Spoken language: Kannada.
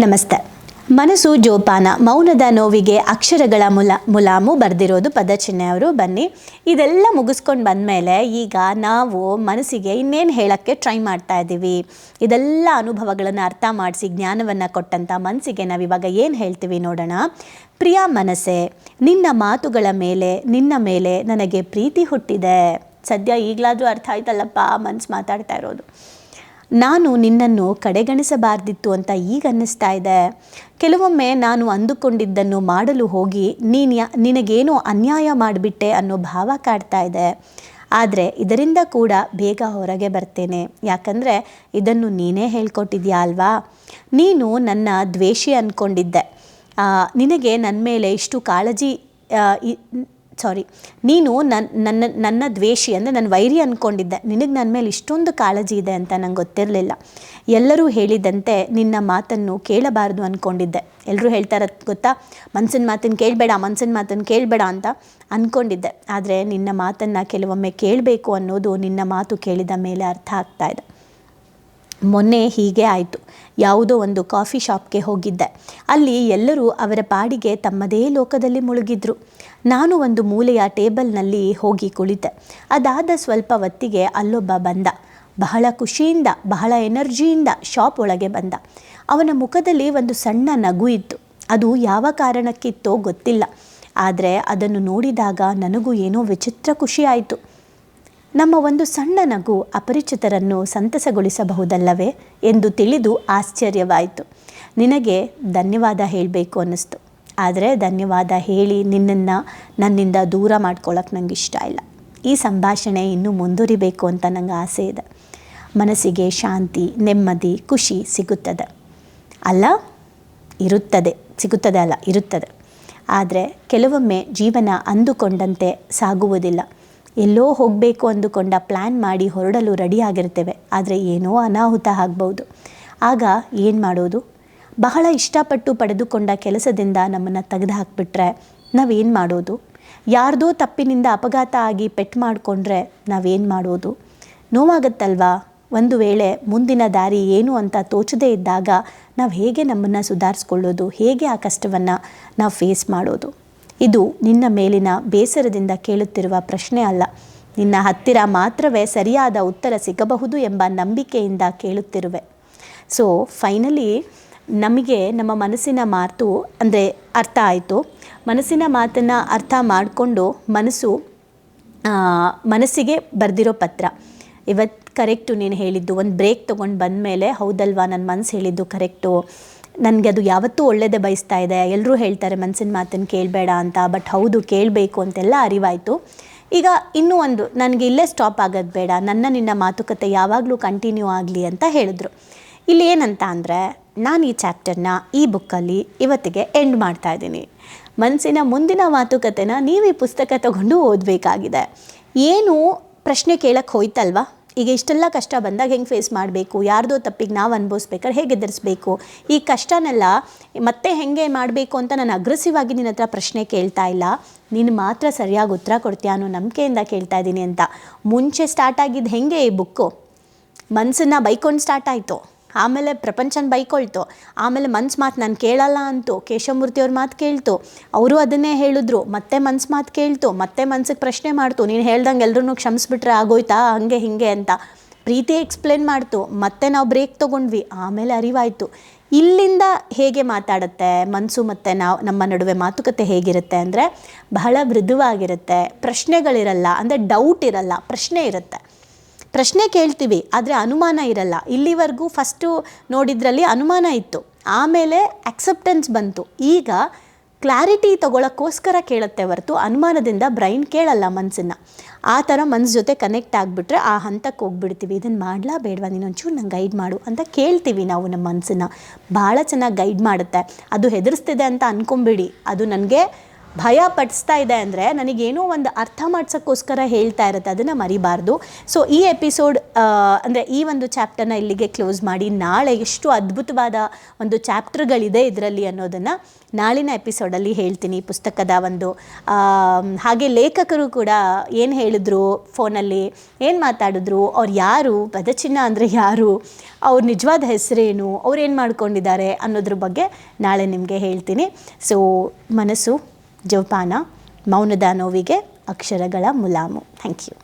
ನಮಸ್ತೆ. ಮನಸ್ಸು ಜೋಪಾನ, ಮೌನದ ನೋವಿಗೆ ಅಕ್ಷರಗಳ ಮುಲಾಮು ಬರೆದಿರೋದು ಪದಚಿಹ್ನೆ ಅವರು. ಬನ್ನಿ, ಇದೆಲ್ಲ ಮುಗಿಸ್ಕೊಂಡು ಬಂದಮೇಲೆ ಈಗ ನಾವು ಮನಸ್ಸಿಗೆ ಇನ್ನೇನು ಹೇಳೋಕ್ಕೆ ಟ್ರೈ ಮಾಡ್ತಾ ಇದ್ದೀವಿ. ಇದೆಲ್ಲ ಅನುಭವಗಳನ್ನು ಅರ್ಥ ಮಾಡಿಸಿ ಜ್ಞಾನವನ್ನು ಕೊಟ್ಟಂಥ ಮನಸ್ಸಿಗೆ ನಾವಿವಾಗ ಏನು ಹೇಳ್ತೀವಿ ನೋಡೋಣ. ಪ್ರಿಯ ಮನಸ್ಸೇ, ನಿನ್ನ ಮಾತುಗಳ ಮೇಲೆ, ನಿನ್ನ ಮೇಲೆ ನನಗೆ ಪ್ರೀತಿ ಹುಟ್ಟಿದೆ. ಸದ್ಯ ಈಗಲಾದರೂ ಅರ್ಥ ಆಯ್ತಲ್ಲಪ್ಪ ಮನಸ್ಸು ಮಾತಾಡ್ತಾ ಇರೋದು. ನಾನು ನಿನ್ನನ್ನು ಕಡೆಗಣಿಸಬಾರ್ದಿತ್ತು ಅಂತ ಈಗ ಅನ್ನಿಸ್ತಾ ಇದೆ. ಕೆಲವೊಮ್ಮೆ ನಾನು ಅಂದುಕೊಂಡಿದ್ದನ್ನು ಮಾಡಲು ಹೋಗಿ ನಿನಗೇನೋ ಅನ್ಯಾಯ ಮಾಡಿಬಿಟ್ಟೆ ಅನ್ನೋ ಭಾವ ಕಾಡ್ತಾ ಇದೆ. ಆದರೆ ಇದರಿಂದ ಕೂಡ ಬೇಗ ಹೊರಗೆ ಬರ್ತೇನೆ. ಯಾಕಂದರೆ ಇದನ್ನು ನೀನೇ ಹೇಳ್ಕೊಟ್ಟಿದ್ಯಾ ಅಲ್ವಾ. ನೀನು ನನ್ನ ದ್ವೇಷಿ ಅಂದ್ಕೊಂಡಿದ್ದೆ. ನಿನಗೆ ನನ್ನ ಮೇಲೆ ಇಷ್ಟು ಕಾಳಜಿ ನೀನು ನನ್ನ ದ್ವೇಷಿ ಅಂದರೆ ನನ್ನ ವೈರಿ ಅಂದ್ಕೊಂಡಿದ್ದೆ. ನಿನಗೆ ನನ್ನ ಮೇಲೆ ಇಷ್ಟೊಂದು ಕಾಳಜಿ ಇದೆ ಅಂತ ನಂಗೆ ಗೊತ್ತಿರಲಿಲ್ಲ. ಎಲ್ಲರೂ ಹೇಳಿದಂತೆ ನಿನ್ನ ಮಾತನ್ನು ಕೇಳಬಾರ್ದು ಅಂದ್ಕೊಂಡಿದ್ದೆ. ಎಲ್ಲರೂ ಹೇಳ್ತಾರೆ ಗೊತ್ತಾ, ಮನಸ್ಸಿನ ಮಾತನ್ನು ಕೇಳಬೇಡ ಅಂತ ಅಂದ್ಕೊಂಡಿದ್ದೆ. ಆದರೆ ನಿನ್ನ ಮಾತನ್ನು ಕೆಲವೊಮ್ಮೆ ಕೇಳಬೇಕು ಅನ್ನೋದು ನಿನ್ನ ಮಾತು ಕೇಳಿದ ಮೇಲೆ ಅರ್ಥ ಆಗ್ತಾ ಇದೆ. ಮೊನ್ನೆ ಹೀಗೆ ಆಯಿತು. ಯಾವುದೋ ಒಂದು ಕಾಫಿ ಶಾಪ್ಗೆ ಹೋಗಿದ್ದೆ. ಅಲ್ಲಿ ಎಲ್ಲರೂ ಅವರ ಪಾಡಿಗೆ ತಮ್ಮದೇ ಲೋಕದಲ್ಲಿ ಮುಳುಗಿದ್ರು. ನಾನು ಒಂದು ಮೂಲೆಯ ಟೇಬಲ್ನಲ್ಲಿ ಹೋಗಿ ಕುಳಿತೆ. ಅದಾದ ಸ್ವಲ್ಪ ಹೊತ್ತಿಗೆ ಅಲ್ಲೊಬ್ಬ ಬಂದ. ಬಹಳ ಖುಷಿಯಿಂದ, ಬಹಳ ಎನರ್ಜಿಯಿಂದ ಶಾಪ್ ಒಳಗೆ ಬಂದ. ಅವನ ಮುಖದಲ್ಲಿ ಒಂದು ಸಣ್ಣ ನಗು ಇತ್ತು. ಅದು ಯಾವ ಕಾರಣಕ್ಕಿತ್ತೋ ಗೊತ್ತಿಲ್ಲ. ಆದರೆ ಅದನ್ನು ನೋಡಿದಾಗ ನನಗೂ ಏನೋ ವಿಚಿತ್ರ ಖುಷಿ ಆಯಿತು. ನಮ್ಮ ಒಂದು ಸಣ್ಣ ನಗು ಅಪರಿಚಿತರನ್ನು ಸಂತಸಗೊಳಿಸಬಹುದಲ್ಲವೇ ಎಂದು ತಿಳಿದು ಆಶ್ಚರ್ಯವಾಯಿತು. ನಿನಗೆ ಧನ್ಯವಾದ ಹೇಳಬೇಕು ಅನ್ನಿಸ್ತು. ಆದರೆ ಧನ್ಯವಾದ ಹೇಳಿ ನನ್ನಿಂದ ದೂರ ಮಾಡ್ಕೊಳ್ಳೋಕೆ ನಂಗೆ ಇಷ್ಟ ಇಲ್ಲ. ಈ ಸಂಭಾಷಣೆ ಇನ್ನೂ ಮುಂದುವರಿಬೇಕು ಅಂತ ನಂಗೆ ಆಸೆ ಇದೆ. ಮನಸ್ಸಿಗೆ ಶಾಂತಿ, ನೆಮ್ಮದಿ, ಖುಷಿ ಸಿಗುತ್ತದೆ ಇರುತ್ತದೆ. ಆದರೆ ಕೆಲವೊಮ್ಮೆ ಜೀವನ ಅಂದುಕೊಂಡಂತೆ ಸಾಗುವುದಿಲ್ಲ. ಎಲ್ಲೋ ಹೋಗಬೇಕು ಅಂದುಕೊಂಡ ಪ್ಲ್ಯಾನ್ ಮಾಡಿ ಹೊರಡಲು ರೆಡಿಯಾಗಿರ್ತೇವೆ. ಆದರೆ ಏನೋ ಅನಾಹುತ ಆಗ್ಬೋದು. ಆಗ ಏನು ಮಾಡೋದು? ಬಹಳ ಇಷ್ಟಪಟ್ಟು ಪಡೆದುಕೊಂಡ ಕೆಲಸದಿಂದ ನಮ್ಮನ್ನು ತೆಗೆದು ಹಾಕಿಬಿಟ್ರೆ ನಾವೇನು ಮಾಡೋದು? ಯಾರ್ದೋ ತಪ್ಪಿನಿಂದ ಅಪಘಾತ ಆಗಿ ಪೆಟ್ಟು ಮಾಡಿಕೊಂಡ್ರೆ ನಾವೇನು ಮಾಡೋದು? ನೋವಾಗತ್ತಲ್ವಾ? ಒಂದು ವೇಳೆ ಮುಂದಿನ ದಾರಿ ಏನು ಅಂತ ತೋಚದೇ ಇದ್ದಾಗ ನಾವು ಹೇಗೆ ನಮ್ಮನ್ನು ಸುಧಾರಿಸ್ಕೊಳ್ಳೋದು? ಹೇಗೆ ಆ ಕಷ್ಟವನ್ನು ನಾವು ಫೇಸ್ ಮಾಡೋದು? ಇದು ನಿನ್ನ ಮೇಲಿನ ಬೇಸರದಿಂದ ಕೇಳುತ್ತಿರುವ ಪ್ರಶ್ನೆ ಅಲ್ಲ. ನಿನ್ನ ಹತ್ತಿರ ಮಾತ್ರವೇ ಸರಿಯಾದ ಉತ್ತರ ಸಿಗಬಹುದು ಎಂಬ ನಂಬಿಕೆಯಿಂದ ಕೇಳುತ್ತಿರುವೆ. ಸೊ ಫೈನಲಿ ನಮಗೆ ನಮ್ಮ ಮನಸ್ಸಿನ ಮಾತು ಅಂದರೆ ಅರ್ಥ ಆಯಿತು. ಮನಸ್ಸಿನ ಮಾತನ್ನು ಅರ್ಥ ಮಾಡಿಕೊಂಡು ಮನಸ್ಸಿಗೆ ಬರೆದಿರೋ ಪತ್ರ ಇವತ್ತು ಕರೆಕ್ಟು. ನೀನು ಹೇಳಿದ್ದು ಒಂದು ಬ್ರೇಕ್ ತೊಗೊಂಡು ಬಂದಮೇಲೆ ಹೌದಲ್ವಾ, ನನ್ನ ಮನಸ್ಸು ಹೇಳಿದ್ದು ಕರೆಕ್ಟು, ನನಗೆ ಅದು ಯಾವತ್ತೂ ಒಳ್ಳೆಯದೇ ಬಯಸ್ತಾ ಇದೆ. ಎಲ್ಲರೂ ಹೇಳ್ತಾರೆ ಮನಸ್ಸಿನ ಮಾತನ್ನು ಕೇಳಬೇಡ ಅಂತ, ಬಟ್ ಹೌದು ಕೇಳಬೇಕು ಅಂತೆಲ್ಲ ಅರಿವಾಯಿತು. ಈಗ ಇನ್ನೂ ಒಂದು, ನನಗೆ ಇಲ್ಲೇ ಸ್ಟಾಪ್ ಆಗೋದು ಬೇಡ, ನಿನ್ನ ಮಾತುಕತೆ ಯಾವಾಗಲೂ ಕಂಟಿನ್ಯೂ ಆಗಲಿ ಅಂತ ಹೇಳಿದ್ರು. ಇಲ್ಲಿ ಏನಂತ ಅಂದರೆ, ನಾನು ಈ ಚಾಪ್ಟರ್ನ ಈ ಬುಕ್ಕಲ್ಲಿ ಇವತ್ತಿಗೆ ಎಂಡ್ ಮಾಡ್ತಾ ಇದ್ದೀನಿ. ಮನಸ್ಸಿನ ಮುಂದಿನ ಮಾತುಕತೆನ ನೀವು ಈ ಪುಸ್ತಕ ತಗೊಂಡು ಓದಬೇಕಾಗಿದೆ. ಏನು ಪ್ರಶ್ನೆ ಕೇಳಕ್ಕೆ ಹೋಯ್ತಲ್ವಾ, ಈಗ ಇಷ್ಟೆಲ್ಲ ಕಷ್ಟ ಬಂದಾಗ ಹೆಂಗೆ ಫೇಸ್ ಮಾಡಬೇಕು, ಯಾರ್ದೋ ತಪ್ಪಿಗೆ ನಾವು ಅನುಭವಿಸ್ಬೇಕಾದ್ರೆ ಹೇಗೆ ಎದುರಿಸ್ಬೇಕು, ಈ ಕಷ್ಟನೆಲ್ಲ ಮತ್ತೆ ಹೇಗೆ ಮಾಡಬೇಕು ಅಂತ ನಾನು ಅಗ್ರೆಸಿವ್ ಆಗಿ ನಿನ್ನ ಹತ್ರ ಪ್ರಶ್ನೆ ಕೇಳ್ತಾ ಇಲ್ಲ. ನೀನು ಮಾತ್ರ ಸರಿಯಾಗಿ ಉತ್ತರ ಕೊಡ್ತೀಯ ಅನ್ನೋ ನಂಬಿಕೆಯಿಂದ ಕೇಳ್ತಾ ಇದ್ದೀನಿ ಅಂತ. ಮುಂಚೆ ಸ್ಟಾರ್ಟ್ ಆಗಿದ್ದು ಹೇಗೆ ಈ ಬುಕ್ಕು, ಮನಸ್ಸನ್ನು ಬೈಕೊಂಡು ಸ್ಟಾರ್ಟ್ ಆಯಿತು, ಆಮೇಲೆ ಪ್ರಪಂಚನ ಬೈಕೊಳ್ತು, ಆಮೇಲೆ ಮನ್ಸು ಮಾತು ನಾನು ಕೇಳಲ್ಲ ಅಂತು, ಕೇಶವಮೂರ್ತಿಯವ್ರ ಮಾತು ಕೇಳ್ತು, ಅವರು ಅದನ್ನೇ ಹೇಳಿದ್ರು, ಮತ್ತೆ ಮನ್ಸು ಮಾತು ಕೇಳ್ತು, ಮತ್ತೆ ಮನ್ಸಿಗೆ ಪ್ರಶ್ನೆ ಮಾಡ್ತು, ನೀನು ಹೇಳ್ದಂಗೆ ಎಲ್ಲರೂ ಕ್ಷಮಿಸ್ಬಿಟ್ರೆ ಆಗೋಯ್ತಾ ಹಂಗೆ ಹಿಂಗೆ ಅಂತ ಪ್ರೀತಿ ಎಕ್ಸ್ಪ್ಲೇನ್ ಮಾಡ್ತು. ಮತ್ತೆ ನಾವು ಬ್ರೇಕ್ ತೊಗೊಂಡ್ವಿ, ಆಮೇಲೆ ಅರಿವಾಯಿತು. ಇಲ್ಲಿಂದ ಹೇಗೆ ಮಾತಾಡುತ್ತೆ ಮನಸ್ಸು ಮತ್ತು ನಮ್ಮ ನಡುವೆ ಮಾತುಕತೆ ಹೇಗಿರುತ್ತೆ ಅಂದರೆ ಬಹಳ ಮೃದುವಾಗಿರುತ್ತೆ. ಪ್ರಶ್ನೆಗಳಿರಲ್ಲ, ಅಂದರೆ ಡೌಟ್ ಇರಲ್ಲ, ಪ್ರಶ್ನೆ ಇರುತ್ತೆ. ಪ್ರಶ್ನೆ ಕೇಳ್ತೀವಿ ಆದರೆ ಅನುಮಾನ ಇರಲ್ಲ. ಇಲ್ಲಿವರೆಗೂ ಫಸ್ಟು ನೋಡಿದ್ರಲ್ಲಿ ಅನುಮಾನ ಇತ್ತು, ಆಮೇಲೆ ಅಕ್ಸೆಪ್ಟೆನ್ಸ್ ಬಂತು. ಈಗ ಕ್ಲಾರಿಟಿ ತೊಗೊಳಕ್ಕೋಸ್ಕರ ಕೇಳುತ್ತೆ ಹೊರತು ಅನುಮಾನದಿಂದ ಬ್ರೈನ್ ಕೇಳಲ್ಲ ಮನಸ್ಸನ್ನು. ಆ ಥರ ಮನಸ್ಸು ಜೊತೆ ಕನೆಕ್ಟ್ ಆಗಿಬಿಟ್ರೆ ಆ ಹಂತಕ್ಕೆ ಹೋಗ್ಬಿಡ್ತೀವಿ. ಇದನ್ನು ಮಾಡಲಾ ಬೇಡವಾ, ನೀನೊಂಚೂರು ನಂಗೆ ಗೈಡ್ ಮಾಡು ಅಂತ ಕೇಳ್ತೀವಿ ನಾವು ನಮ್ಮ ಮನಸ್ಸನ್ನು. ಭಾಳ ಚೆನ್ನಾಗಿ ಗೈಡ್ ಮಾಡುತ್ತೆ. ಅದು ಹೆದರಿಸ್ತಿದೆ ಅಂತ ಅಂದ್ಕೊಂಬಿಡಿ, ಅದು ನನಗೆ ಭಯ ಪಡಿಸ್ತಾ ಇದೆ ಅಂದರೆ ನನಗೇನೋ ಒಂದು ಅರ್ಥ ಮಾಡ್ಸೋಕ್ಕೋಸ್ಕರ ಹೇಳ್ತಾ ಇರುತ್ತೆ, ಅದನ್ನು ಮರಿಬಾರ್ದು. ಸೊ ಈ ಎಪಿಸೋಡ್ ಅಂದರೆ ಈ ಒಂದು ಚಾಪ್ಟರ್ನ ಇಲ್ಲಿಗೆ ಕ್ಲೋಸ್ ಮಾಡಿ, ನಾಳೆ ಎಷ್ಟು ಅದ್ಭುತವಾದ ಒಂದು ಚಾಪ್ಟರ್ಗಳಿದೆ ಇದರಲ್ಲಿ ಅನ್ನೋದನ್ನು ನಾಳಿನ ಎಪಿಸೋಡಲ್ಲಿ ಹೇಳ್ತೀನಿ. ಪುಸ್ತಕದ ಒಂದು ಹಾಗೆ ಲೇಖಕರು ಕೂಡ ಏನು ಹೇಳಿದ್ರು, ಫೋನಲ್ಲಿ ಏನು ಮಾತಾಡಿದ್ರು, ಅವ್ರು ಯಾರು, ಪದಚಿಹ್ನ ಅಂದರೆ ಯಾರು, ಅವ್ರ ನಿಜವಾದ ಹೆಸರೇನು, ಅವ್ರು ಏನು ಮಾಡ್ಕೊಂಡಿದ್ದಾರೆ ಅನ್ನೋದ್ರ ಬಗ್ಗೆ ನಾಳೆ ನಿಮಗೆ ಹೇಳ್ತೀನಿ. ಸೊ ಮನಸ್ಸು ಜೋಪಾನ, ಮೌನದ ನೋವಿಗೆ ಅಕ್ಷರಗಳ ಮುಲಾಮು. Thank you.